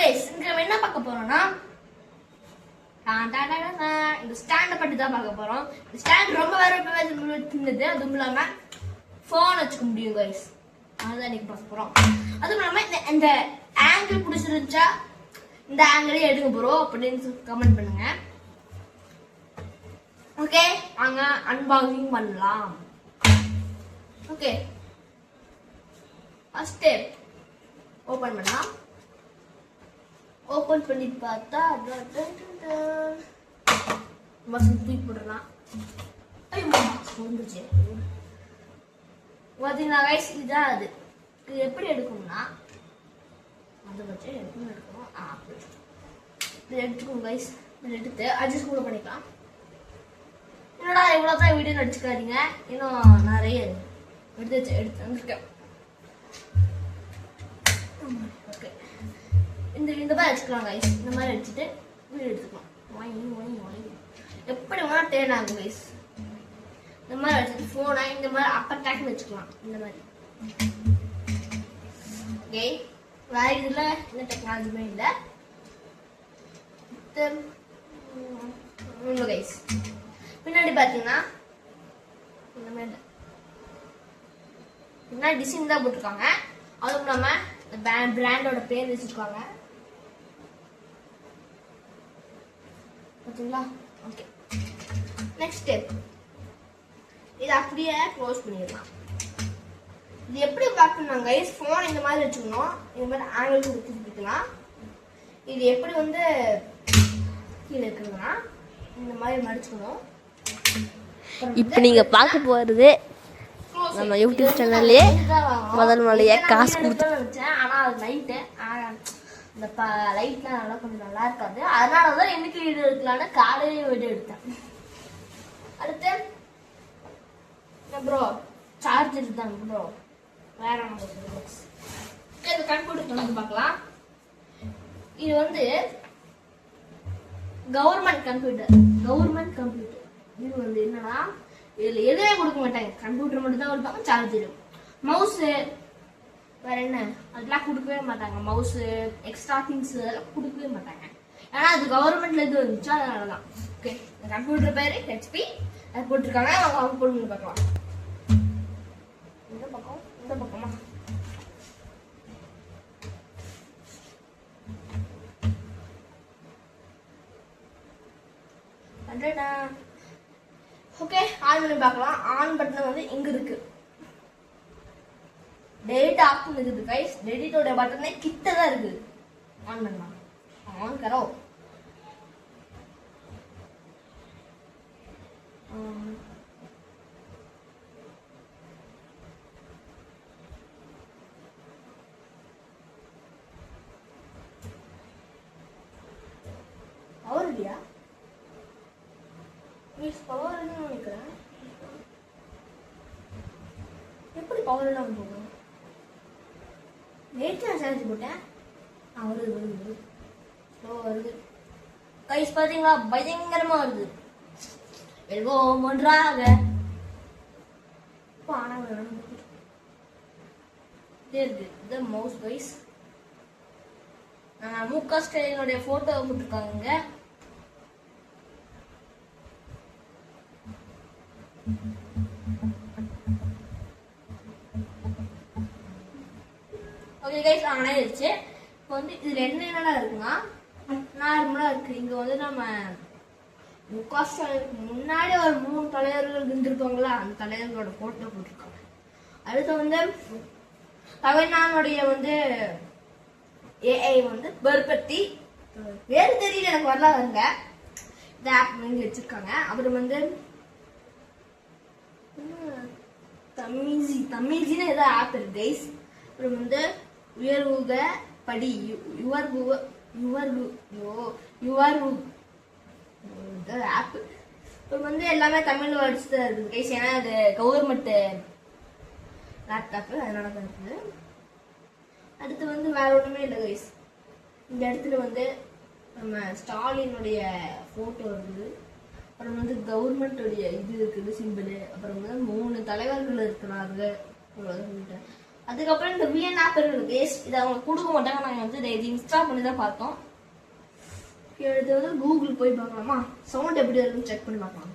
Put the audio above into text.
Guys நம்ம என்ன பார்க்க போறோம்னா இந்த ஸ்டாண்டை பற்றி தான் பார்க்க போறோம். இந்த ஸ்டாண்ட் ரொம்ப வேற இருந்தது, அதுவும் இல்லாம ஃபோன் வச்சுக்க முடியும் கைஸ். அதுதான் இன்னைக்கு பார்க்க போறோம். அதுவும் இல்லாம இந்த ஆங்கிள் பிடிச்சிருந்துச்சா இந்த ஆங்கிளே எடுக்க போறோம் அப்படின்னு கமெண்ட் பண்ணுங்க. ஓகே, வாங்க அன்பாக்சிங் பண்ணலாம். ஓகே, ஃபர்ஸ்ட் ஸ்டெப் ஓபன் பண்ணலாம். ஓபன் பண்ணி பார்த்தா பஸ் தூக்கி போடலாம். ஐயோ வந்துச்சு பார்த்தீங்கன்னா கைஸ், இதுதான் அது. இது எப்படி எடுக்கணும்னா அதை வச்சு எப்படி எடுக்கணும் அப்படி இதை எடுத்துக்கோங்க கைஸ். இதை எடுத்து அட்ஜஸ்ட் கூட பண்ணிக்கலாம். என்னடா இவ்வளோதான் வீடியோ நடிச்சுக்காதீங்க, இன்னும் நிறைய எடுத்து வந்திருக்கேன். ஓகே, இந்த மாதிரி வச்சுக்கலாம் கைஸ். இந்த மாதிரி வச்சுட்டு வீடியோ எடுத்துக்கலாம். எப்படி வேணா டேர்ன் ஆகும் கைஸ். இந்த மாதிரி வச்சுட்டு ஃபோனை இந்த மாதிரி அப்பர் டேக்னு வச்சுக்கலாம். இந்த மாதிரி ஓகே, வேற இதில் எந்த டெக்னாலஜியுமே இல்லை கைஸ். பின்னாடி பார்த்தீங்கன்னா இந்த மாதிரி பின்னாடி டிசைன் தான் போட்டிருக்காங்க. அதுவும் இல்லாமல் இந்த பிராண்டோட பேர் வச்சுருக்காங்க பார்த்தீங்களா. ஓகே, நெக்ஸ்ட் ஸ்டெப் இதை அப்படியே க்ளோஸ் பண்ணிடலாம். இது எப்படி பார்க்கணும் கைஸ், ஃபோன் இந்த மாதிரி வச்சுக்கணும். இந்த மாதிரி ஆங்கிள் திருப்பிக்கலாம். இது எப்படி வந்து கீழே இருக்குதுன்னா இந்த மாதிரி மடிச்சுக்கணும். இப்போ நீங்கள் பார்க்க போகிறது நம்ம யூடியூப் சேனல்லே முதல் மலையை காசு கொடுத்து வச்சேன். ஆனால் அது லைட்டு இந்த லைட்லாம் நல்லா கொஞ்சம் நல்லா இருக்காது. அதனால தான் எனக்கு வீடியோ எடுக்கலான்னு காலையிலே வீடியோ எடுத்தேன். அடுத்து ப்ரோ சார்ஜர் தான் ப்ரோ, வேற இது கம்ப்யூட்டர் வந்து பார்க்கலாம். இது வந்து கவர்மெண்ட் கம்ப்யூட்டர். இது வந்து என்னன்னா இதுல எதுவே கொடுக்க மாட்டாங்க, கம்ப்யூட்டர் மட்டும் தான் கொடுப்பாங்க. சார்ஜர், மவுஸு, வேற என்ன அதெல்லாம் கொடுக்கவே மாட்டாங்க. மவுஸு, எக்ஸ்ட்ரா திங்ஸ் அதெல்லாம் கொடுக்கவே மாட்டாங்க. ஏன்னா அது கவர்மெண்ட்ல இது வந்துச்சு, அதனாலதான். ஓகே, கம்ப்யூட்டர் பேரு ஹெச்பி அது போட்டிருக்காங்க. அவங்க போட்டு பார்க்கலாம். இந்த பக்கமா ஓகே, ஆன் பண்ணி பார்க்கலாம். ஆன் பட்டன் வந்து இங்க இருக்கு. டெலிட் ஆப்ஷன் இருக்குது கைஸ். டெலிட்டோட பட்டனே கிட்ட தான் இருக்கு. ஆன் பண்ணலாம். On Karo. பவர் இல்லையா? பவர் நினைக்கிறேன். எப்படி பவர் எல்லாம் போகும்? நேற்று நான் சார்ஜ் போட்டேன். வருது கைஸ், பாத்தீங்களா? பயங்கரமா வருது. வெல்வோம் ஒன்றாக. இது மவுஸ் கைஸ். முக ஸ்டைலினுடைய போட்டோ போட்டிருக்காங்க. ஓகே கைஸ், ஆன் ஆயிடுச்சு. இப்போ வந்து இதுல என்னென்ன இருக்குன்னா நார்மலா இருக்கு. இங்க வந்து நம்ம முன்னாடி ஒரு 3 தலைவர்கள் இருந்திருப்பாங்களா, அந்த தலைவர்களோட போட்டோ போட்டிருக்காங்க. அடுத்து வந்து தமிழ்நாடுடைய வந்து ஏஐ வந்து பர்பத்தி வேறு தெரியல, எனக்கு வரலாம் வரல. இந்த ஆப் வாங்கி வச்சிருக்காங்க. அப்புறம் வந்து தமிழ்னு ஏதோ ஆப் இருக்கு கைஸ். அப்புறம் வந்து உயர்வுக படி ஆப். இப்போ வந்து எல்லாமே தமிழ் வேர்ட்ஸ் தான் இருக்குது கைஸ். ஏன்னா அது கவர்மெண்ட் லேப்டாப்பு, அதனால தான் இருக்குது. அடுத்து வந்து வேற ஒன்றுமே இல்லை கைஸ். இந்த இடத்துல வந்து நம்ம ஸ்டாலினுடைய ஃபோட்டோ இருக்குது. அப்புறம் வந்து கவர்மெண்ட்டுடைய இது இருக்குது சிம்பிள். அப்புறம் வந்து 3 தலைவர்கள் இருக்கிறாங்க. அதுக்கப்புறம் இந்த VN ஆப் இருக்கு, இதை அவங்க கொடுக்க மாட்டாங்க. நாங்கள் வந்து இது இன்ஸ்டால் பண்ணி தான் பார்த்தோம். இது வந்து கூகுள் போய் பார்க்கலாமா, சவுண்ட் எப்படி இருக்குன்னு செக் பண்ணி பார்க்கலாம்.